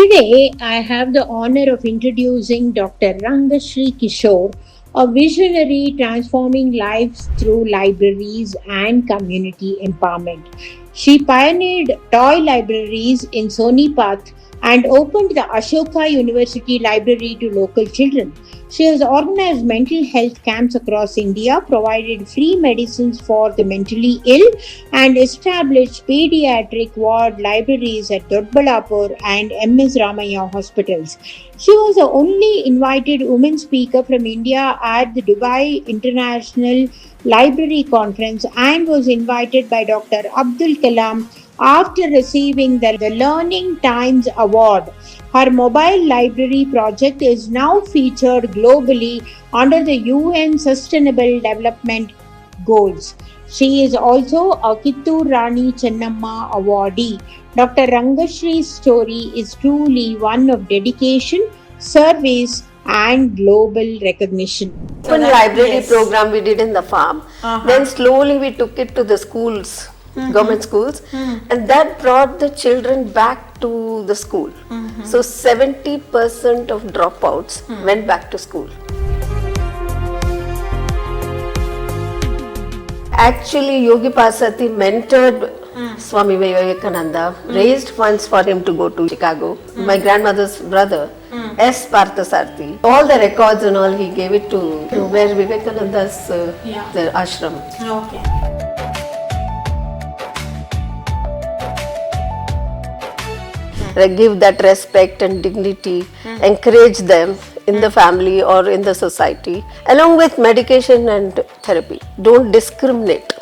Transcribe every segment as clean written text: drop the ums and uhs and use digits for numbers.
Today, I have the honor of introducing Dr. Rangashri Kishore, a visionary transforming lives through libraries and community empowerment. She pioneered toy libraries in Sonipat and opened the Ashoka University Library to local children. She has organized mental health camps across India, provided free medicines for the mentally ill, and established pediatric ward libraries at Doddaballapur and MS Ramaya hospitals. She was the only invited woman speaker from India at the Dubai International Library Conference and was invited by Dr. Abdul Kalam after receiving the Learning Times Award. Her mobile library project is now featured globally under the UN Sustainable Development Goals. She is also a Kittur Rani Chennamma awardee. Dr. Rangashri's story is truly one of dedication, service, and global recognition. Open library program we did in the farm. Then slowly we took it to the schools, government schools, and that brought the children back to the school. So 70% of dropouts went back to school. Actually, Yogi Pasati mentored Swami Vivekananda, raised funds for him to go to Chicago. My grandmother's brother, S. Parthasarthi, all the records and all, he gave it to where Vivekananda's the ashram. Okay. Give that respect and dignity, encourage them in the family or in the society, along with medication and therapy. Don't discriminate.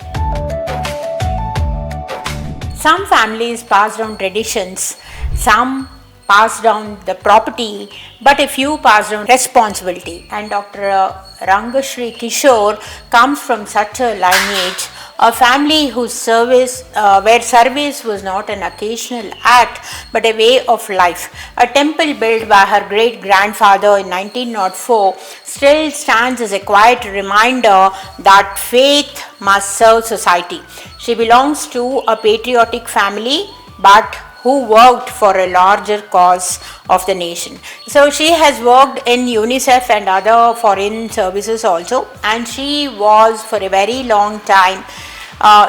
Some families pass down traditions, some pass down the property, but a few pass down responsibility. And Dr. Rangashri Kishore comes from such a lineage, a family whose service, where service was not an occasional act but a way of life. A temple built by her great grandfather in 1904 still stands as a quiet reminder that faith must serve society. She belongs to a patriotic family but who worked for a larger cause of the nation. So she has worked in UNICEF and other foreign services also, and she was for a very long time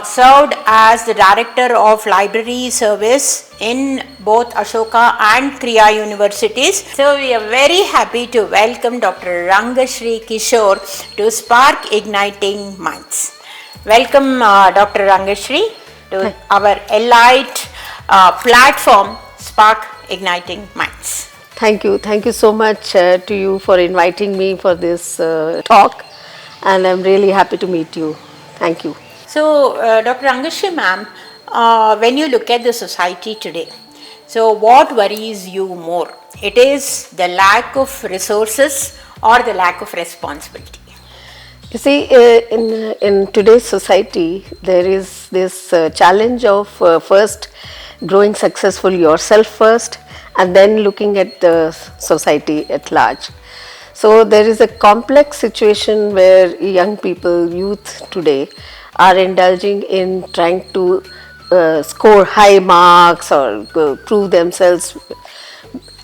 served as the director of library service in both Ashoka and Kriya universities. So we are very happy to welcome Dr. Rangashri Kishore to Spark Igniting Minds. Welcome Dr. Rangashri to our Elite platform Spark Igniting Minds. Thank you so much to you for inviting me for this talk, and I'm really happy to meet you. Thank you. So Dr. Rangashri ma'am, when you look at the society today, so what worries you more? It is the lack of resources or the lack of responsibility? You see, in today's society, there is this challenge of first growing successful yourself first, and then looking at the society at large. So there is a complex situation where young people, youth today, are indulging in trying to score high marks or prove themselves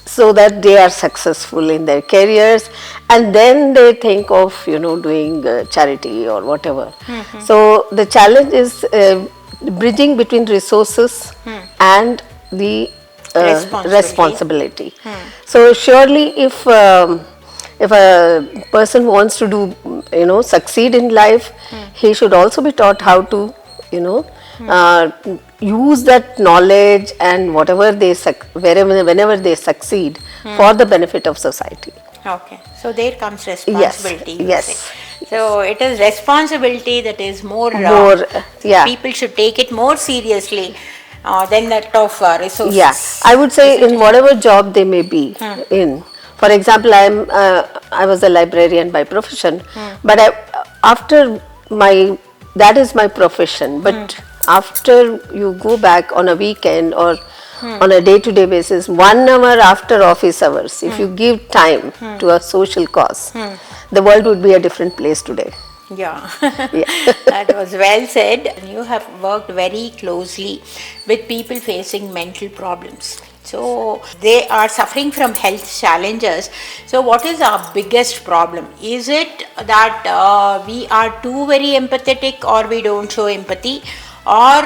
so that they are successful in their careers, and then they think of doing charity or whatever. So the challenge is bridging between resources and the responsibility. So surely if a person wants to do succeed in life, he should also be taught how to use that knowledge and whenever they succeed for the benefit of society. Okay, so there comes responsibility. Yes. So it is responsibility that is more people should take it more seriously than that of resources. Yeah, I would say in whatever job they may be in. For example, I was a librarian by profession, but that is my profession. But after you go back on a weekend or on a day-to-day basis, 1 hour after office hours, if you give time to a social cause, the world would be a different place today. Yeah, that was well said. You have worked very closely with people facing mental problems. So they are suffering from health challenges. So what is our biggest problem? Is it that we are too very empathetic, or we don't show empathy, or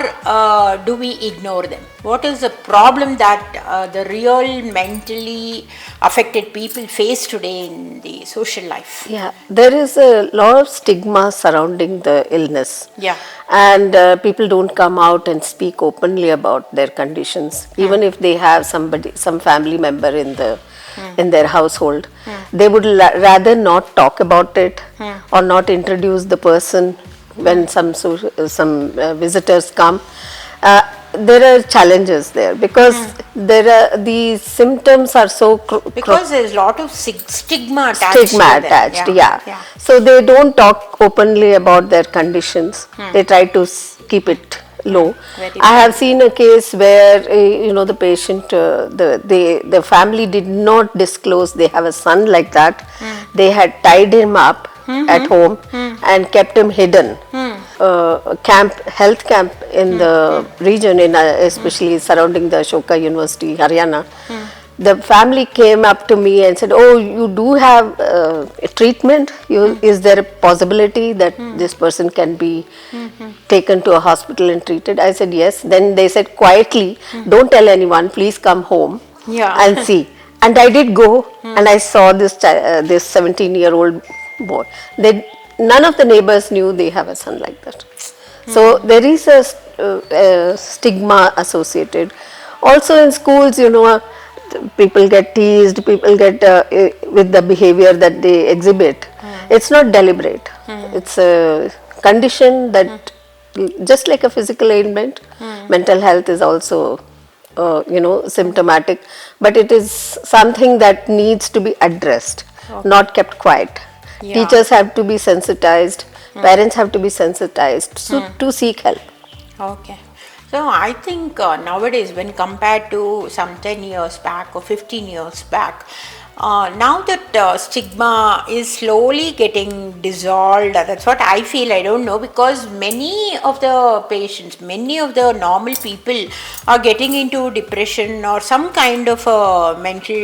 do we ignore them? What is the problem that the real mentally affected people face today in the social life? Yeah, there is a lot of stigma surrounding the illness. Yeah. And people don't come out and speak openly about their conditions, even if they have somebody, some family member in their household. They would rather not talk about it or not introduce the person when some visitors come. There are challenges there because there are these symptoms are so Because there's a lot of stigma attached stigma to them. attached, Yeah. yeah. So they don't talk openly about their conditions. They try to keep it low. Very I have seen a case where the patient, the family did not disclose they have a son like that. They had tied him up at home and kept him hidden. Health camp in the region, especially surrounding the Ashoka University, Haryana. The family came up to me and said, "Oh, you do have a treatment? Is there a possibility that this person can be taken to a hospital and treated?" I said, "Yes." Then they said quietly, "Don't tell anyone. Please come home Yeah. and see." And I did go, and I saw this 17-year-old boy. None of the neighbors knew they have a son like that. So there is a stigma associated. Also in schools, people get teased, people get with the behavior that they exhibit. It's not deliberate. It's a condition that, just like a physical ailment, mental health is also symptomatic, but it is something that needs to be addressed, not kept quiet. Yeah. Teachers have to be sensitized, parents have to be sensitized to seek help. Okay. So I think nowadays, when compared to some 10 years back or 15 years back, now that stigma is slowly getting dissolved. That's what I feel. I don't know, because many of the patients, many of the normal people are getting into depression or some kind of a mental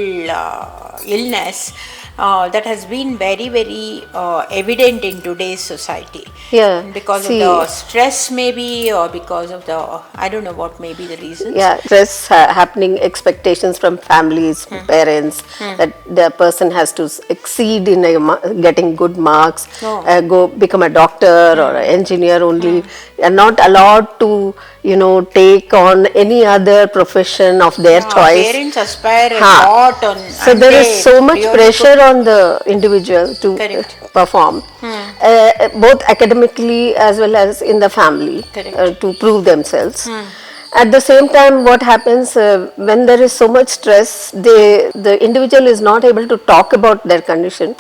illness. That has been very, very evident in today's society. Yeah. Because of the stress, maybe, or because of the, I don't know what may be the reasons. Yeah, stress happening, expectations from families, parents, that the person has to exceed in getting good marks, go become a doctor or an engineer only, and not allowed to, take on any other profession of their choice. Parents aspire a lot on. So there is so much pressure on the individual to perform, both academically as well as in the family, to prove themselves. At the same time, what happens when there is so much stress, the individual is not able to talk about their condition.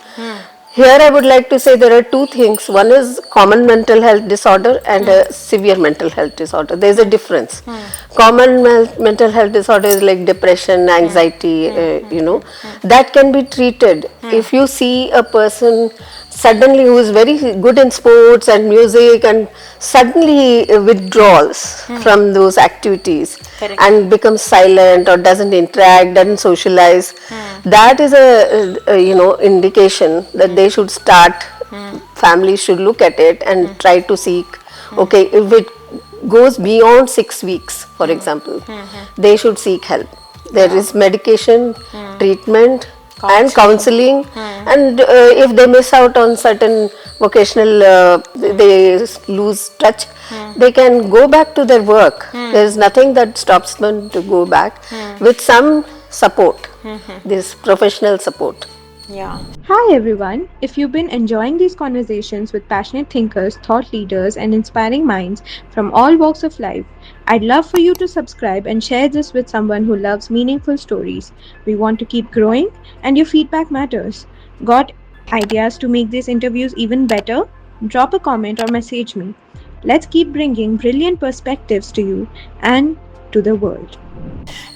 Here I would like to say there are two things. One is common mental health disorder and a severe mental health disorder. There is a difference. Common mental health disorder is like depression, anxiety, that can be treated. If you see a person suddenly who is very good in sports and music and suddenly withdraws from those activities and becomes silent or doesn't interact, doesn't socialize, that is a indication that they should start, families should look at it and try to seek, okay, if it goes beyond 6 weeks, for example, they should seek help. There is medication, treatment, and counseling, and if they miss out on certain vocational, they lose touch, they can go back to their work. There is nothing that stops them to go back with some support, this professional support. Yeah. Hi everyone. If you've been enjoying these conversations with passionate thinkers, thought leaders, and inspiring minds from all walks of life, I'd love for you to subscribe and share this with someone who loves meaningful stories. We want to keep growing, and your feedback matters. Got ideas to make these interviews even better? Drop a comment or message me. Let's keep bringing brilliant perspectives to you and to the world.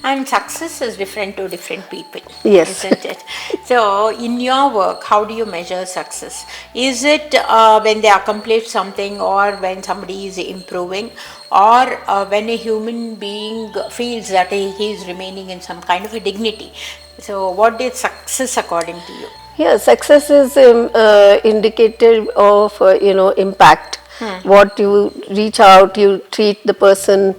And success is different to different people, Yes. isn't it? So, in your work, how do you measure success? Is it when they accomplish something, or when somebody is improving, or when a human being feels that he is remaining in some kind of a dignity? So, what is success according to you? Yeah, success is indicative of impact. What you reach out, you treat the person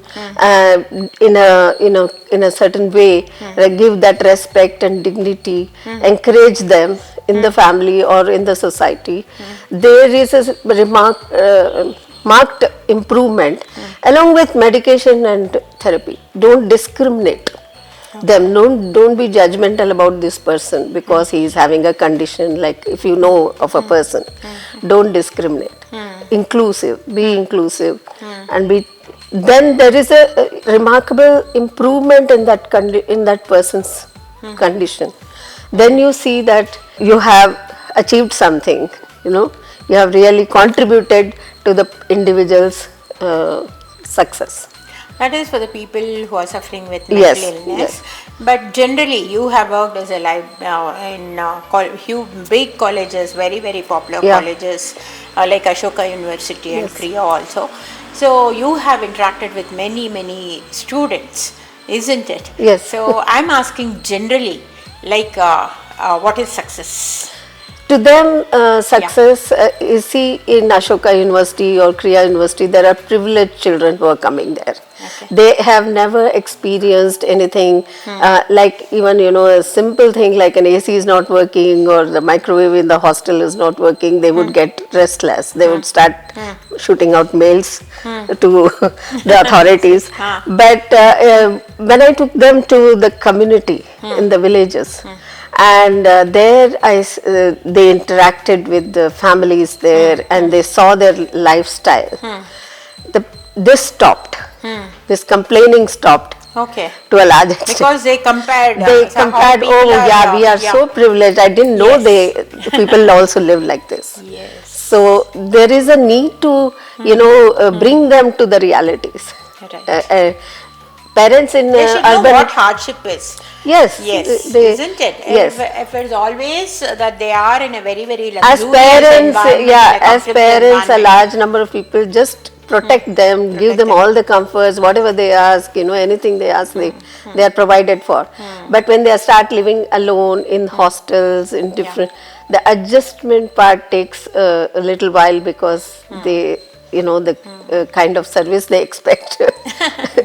in a certain way, give that respect and dignity, encourage them in the family or in the society. There is a marked improvement along with medication and therapy. Don't discriminate them. Don't be judgmental about this person because he is having a condition. Like if you know of a person, don't discriminate. Be inclusive, and be. Then there is a remarkable improvement in that person's condition. Then you see that you have achieved something. You have really contributed to the individual's success. That is for the people who are suffering with Yes, mental illness. yes. But generally, you have worked as a in big colleges, very very popular Yeah. colleges like Ashoka University and Yes. Kriya also. So you have interacted with many students, isn't it? Yes. So I'm asking generally, like what is success? To them, success is, see, in Ashoka University or Kriya University, there are privileged children who are coming there. Okay. They have never experienced anything like even, a simple thing like an AC is not working or the microwave in the hostel is not working, they would get restless. They would start shooting out mails to the authorities. But when I took them to the community in the villages, and there they interacted with the families there and they saw their lifestyle. This stopped. This complaining stopped. Okay. To a large extent. Because they compared. They so how compared, people oh are, yeah, we are so privileged. I didn't know Yes. people also live like this. Yes. So there is a need to, bring them to the realities. Right. Parents in They should know urban. what hardship is. Yes. Yes, isn't it? Yes. If it's always that they are in a very, very As luxurious parents, environment, yeah, in a as comfortable parents, a environment. large number of people just protect them, give them them. all the comforts, whatever they ask, anything they ask, they are provided for. But when they start living alone in hostels, in different, the adjustment part takes a little while because they, the kind of service they expect.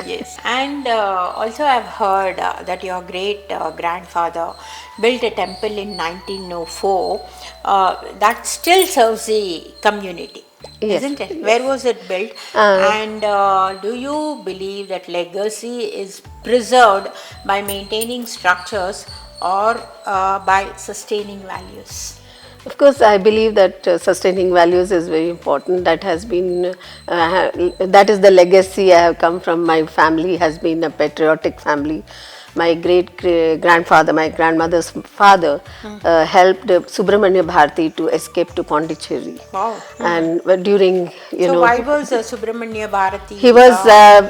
Yes, and also I've heard that your great grandfather built a temple in 1904 that still serves the community. Yes, Isn't it? yes. Where was it built? And do you believe that legacy is preserved by maintaining structures or by sustaining values? Of course, I believe that sustaining values is very important. That has been, that is the legacy I have come from. My family has been a patriotic family. My great grandfather, my grandmother's father, helped Subramanya Bharati to escape to Pondicherry. Wow. And during, So why was Subramanya Bharati? he was,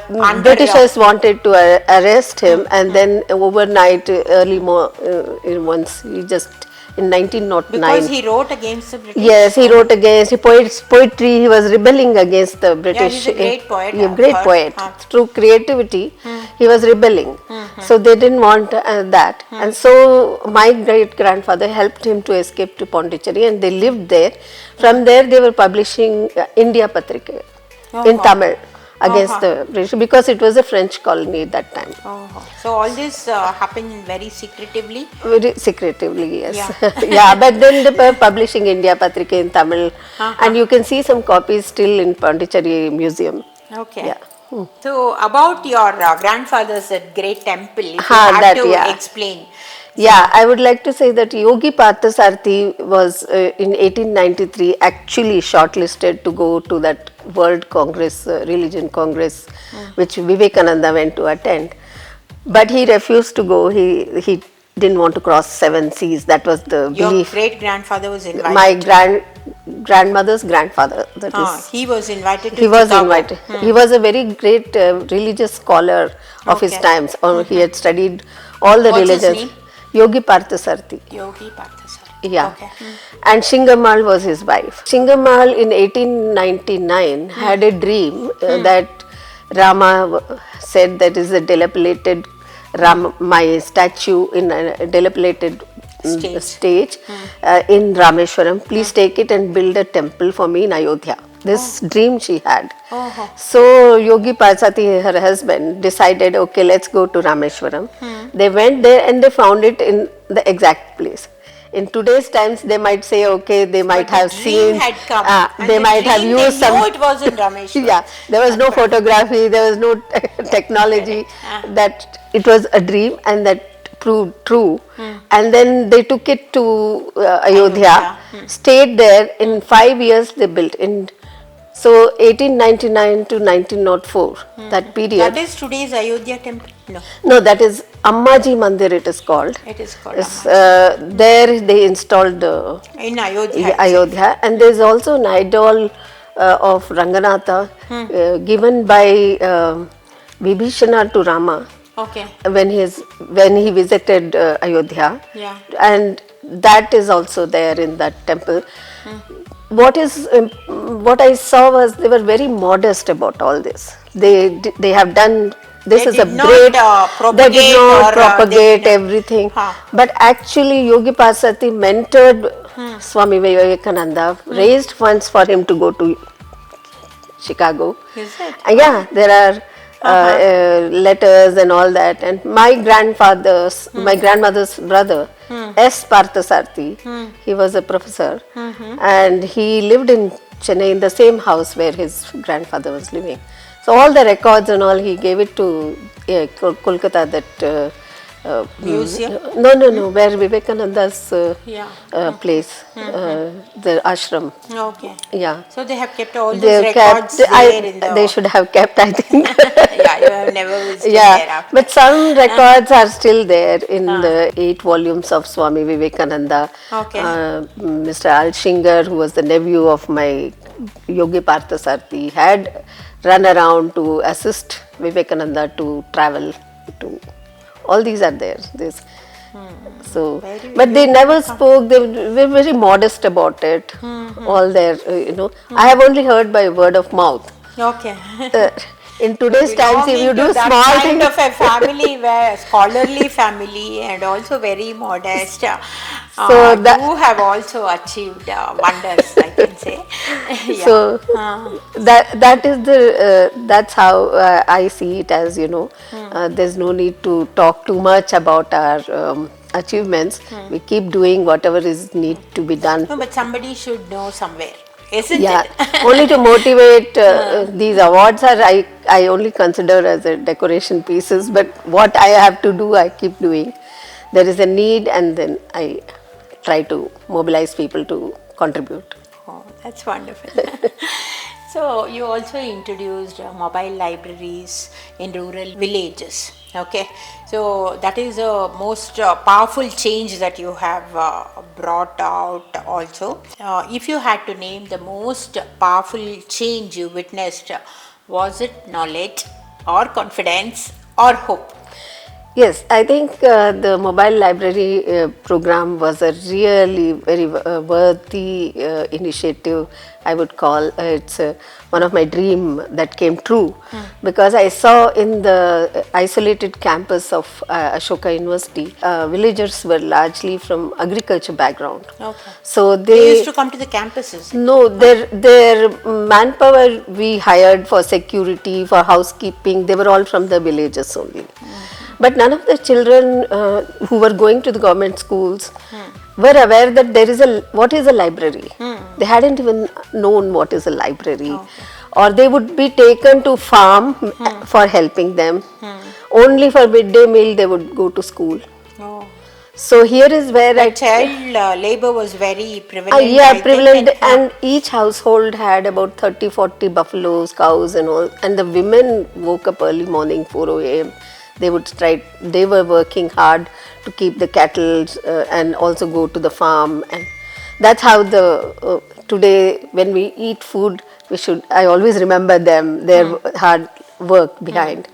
under, Britishers wanted to arrest him, and then overnight, once he just, in 1909. because he wrote against the British. Yes, he wrote against poetry. He was rebelling against the British. he's a great poet, Yeah, I've great heard. poet. Through creativity, he was rebelling. So they didn't want that, and so my great grandfather helped him to escape to Pondicherry, and they lived there. From there, they were publishing India Patrika in Tamil against the British because it was a French colony at that time. So all this happened very secretively. Very secretively, yes. Yeah. Yeah, but then they were publishing India Patrika in Tamil, and you can see some copies still in Pondicherry Museum. Okay. Yeah. So about your grandfather's great temple, if you that, had to yeah. explain. Yeah, I would like to say that Yogi Parthasarathi was in 1893 actually shortlisted to go to that World Congress, Religion Congress, which Vivekananda went to attend. But he refused to go. He didn't want to cross 7 seas. That was the Your belief. great grandfather was invited. My grandmother's grandfather. That is, He was invited to he was Chicago. invited. He was a very great religious scholar of his Okay. times. He had studied all the What's his religions. name? Yogi Parthasarthi. Yogi Parthasar. Yeah. Okay. And Shingamal was his wife. Shingamal in 1899 had a dream that Rama said that is a dilapidated my statue in a dilapidated stage in Rameshwaram. Please take it and build a temple for me in Ayodhya. This dream she had. So Yogi Parsati, her husband, decided, okay, let's go to Rameshwaram. They went there and they found it in the exact place. In today's times, they might say, okay, they might have seen, Had come. And they the might have dream, used they know some. it was in Rameshwaram. Yeah, there was no photography, there was no technology. That it was a dream, and that proved true. And then they took it to Ayodhya, stayed there. In 5 years, they built in. So 1899 to 1904, that period. That is today's Ayodhya temple? No, No, that is Ammaji Mandir, it is called. it is called There they installed in Ayodhya. Ayodhya, and there is also an idol of Ranganatha given by Vibhishana to Rama Okay. when he visited Ayodhya, Yeah. and that is also there in that temple. What I saw was they were very modest about all this. They have done. This They is a did not, great. They propagate did not or, propagate they- everything. Huh. But actually, Yogi Parsati mentored Swami Vivekananda, raised funds for him to go to Chicago. Is it? Yeah, there are letters and all that. And my grandmother's brother, S. Parthasarthi, he was a professor, and he lived in Chennai in the same house where his grandfather was living. So all the records and all, he gave it to Kolkata, that Museum? No, where Vivekananda's Yeah. place, the ashram. Okay. Yeah. So they have kept all these They records kept, there in the. they should have kept, I think. Yeah, you have never visited there Yeah, after. but some records are still there in the 8 volumes of Swami Vivekananda. Okay. Mr. Alshinger, who was the nephew of my Yogi Parthasarthi, had run around to assist Vivekananda to travel to. All these are there. So, but they never spoke. They were very modest about it. All their, I have only heard by word of mouth. Okay. In today's times, if you do that small kind things, of a family, where scholarly family and also very modest, So that- you have also achieved wonders, I can say. Yeah. so that is that's how I see it as, there's no need to talk too much about our achievements. We keep doing whatever is need to be done. No, but somebody should know somewhere, isn't Yeah, it? only to motivate. These awards are I only consider as a decoration pieces, but what I have to do, I keep doing. There is a need, and then I try to mobilize people to contribute. Oh, that's wonderful. So you also introduced mobile libraries in rural villages. Okay, so that is the most powerful change that you have brought out also. If you had to name the most powerful change you witnessed, was it knowledge or confidence or hope? Yes, I think the mobile library program was a really very worthy initiative, I would call. It's one of my dream that came true, because I saw in the isolated campus of Ashoka University, villagers were largely from agriculture background. Okay. So They used to come to the campuses. no, their manpower we hired for security, for housekeeping, they were all from the villages only. But none of the children who were going to the government schools were aware that there is what is a library. They hadn't even known what is a library. Or they would be taken to farm for helping them. Only for midday meal they would go to school. Oh. So here is where Child labor was very prevalent. yeah, I think, prevalent, and each household had about 30-40 buffaloes, cows and all, and the women woke up early morning, 4 a.m. They were working hard to keep the cattle and also go to the farm, and that's how the today when we eat food, I always remember them, their hard work behind.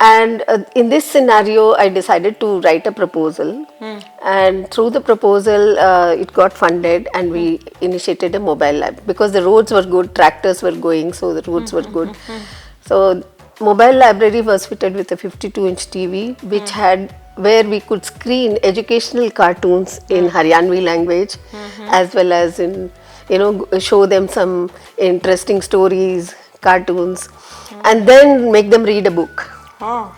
And in this scenario, I decided to write a proposal, and through the proposal, it got funded, and we initiated a mobile lab because the roads were good, tractors were going, so the roads were good. So mobile library was fitted with a 52-inch TV, which had where we could screen educational cartoons in Haryanvi language, as well as in show them some interesting stories, cartoons, and then make them read a book. Oh.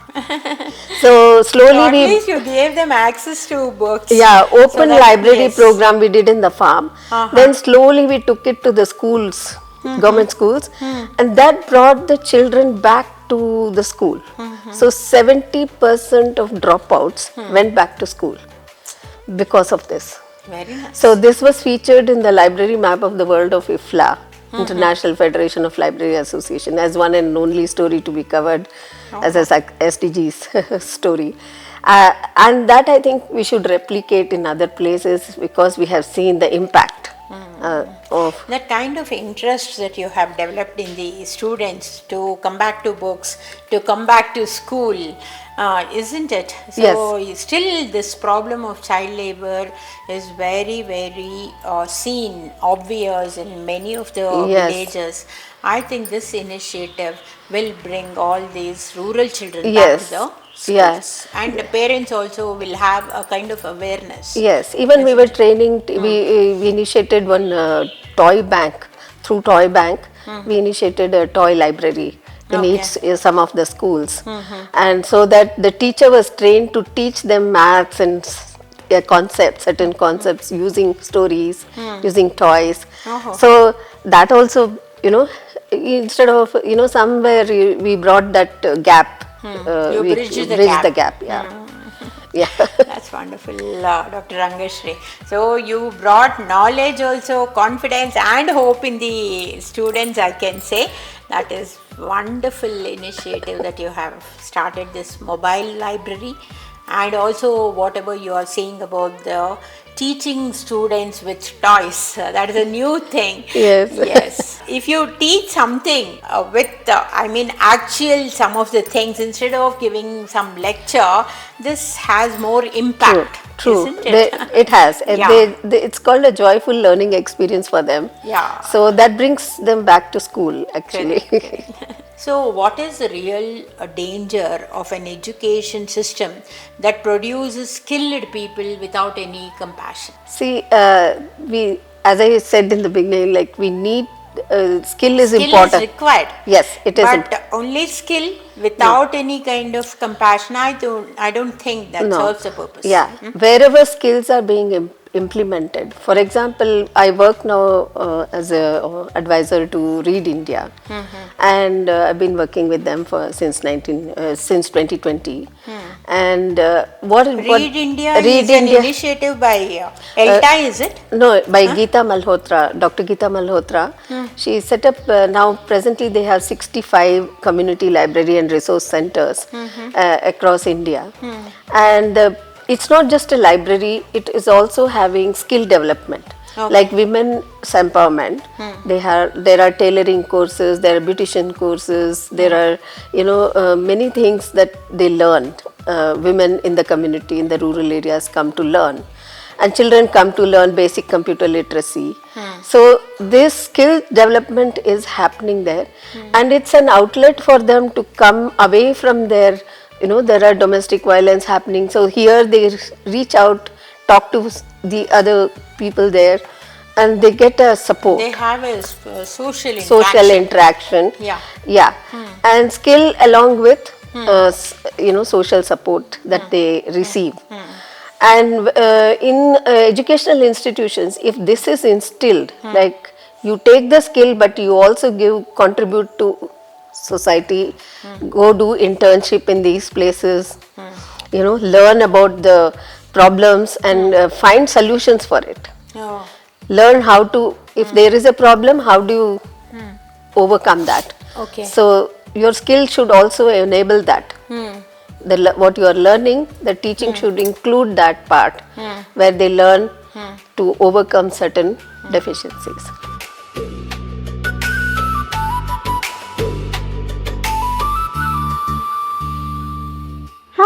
So slowly So at least you gave them access to books. Yeah, open that- library yes. program we did in the farm. Then slowly we took it to the schools, government schools, and that brought the children back to the school. So 70% of dropouts went back to school because of this. Very nice. So this was featured in the library map of the world of IFLA, International Federation of Library Association, as one and only story to be covered as a SDGs story. And that I think we should replicate in other places because we have seen the impact of that kind of interest that you have developed in the students to come back to books, to come back to school, isn't it? So still this problem of child labor is very, very seen, obvious in many of the villages. I think this initiative will bring all these rural children back to the schools. And the parents also will have a kind of awareness. Yes, even we were training, we initiated one toy bank. Through toy bank, we initiated a toy library in some of the schools. And so that the teacher was trained to teach them maths and concepts, certain concepts using stories, using toys. So that also, instead of, somewhere we brought that gap. You bridged the gap. Yeah. That's wonderful, Dr. Rangashri. So you brought knowledge also, confidence and hope in the students, I can say. That is wonderful initiative that you have started this mobile library, and also whatever you are saying about the teaching students with toys. That is a new thing. Yes. If you teach something with, actual some of the things instead of giving some lecture, this has more impact. True. Isn't it? It has. It's called a joyful learning experience for them. Yeah. So that brings them back to school, actually. So what is the real danger of an education system that produces skilled people without any compassion? See, as I said in the beginning, like we need skill is important. Skill is required. Yes, it is. But only skill without any kind of compassion, I don't think that serves the purpose. Yeah, wherever skills are being implemented. For example, I work now as a advisor to Read India, and I've been working with them since 2020. And Read India is an initiative by ELTA, is it? No, by Geeta Malhotra, Dr. Geeta Malhotra. She set up, now presently they have 65 community library and resource centers across India. And it's not just a library, it is also having skill development. Like women's empowerment. There are tailoring courses, there are beautician courses, there are many things that they learn. Women in the community, in the rural areas come to learn, and children come to learn basic computer literacy. So this skill development is happening there, and it's an outlet for them to come away from their, there are domestic violence happening. So here they reach out, talk to the other people there, and they get a support. They have a social interaction. Social interaction. Yeah. And skill along with social support that they receive. And in educational institutions, if this is instilled, like you take the skill but you also contribute to society, go do internship in these places, learn about the problems and find solutions for it. Learn how to, if there is a problem, how do you overcome that? So your skill should also enable that. What you are learning, the teaching should include that part where they learn to overcome certain deficiencies.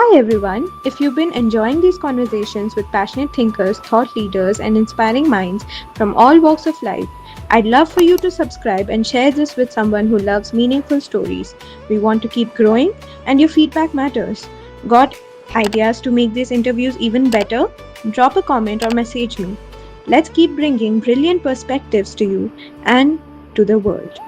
Hi everyone. If you've been enjoying these conversations with passionate thinkers, thought leaders, and inspiring minds from all walks of life, I'd love for you to subscribe and share this with someone who loves meaningful stories. We want to keep growing, and your feedback matters. Got ideas to make these interviews even better? Drop a comment or message me. Let's keep bringing brilliant perspectives to you and to the world.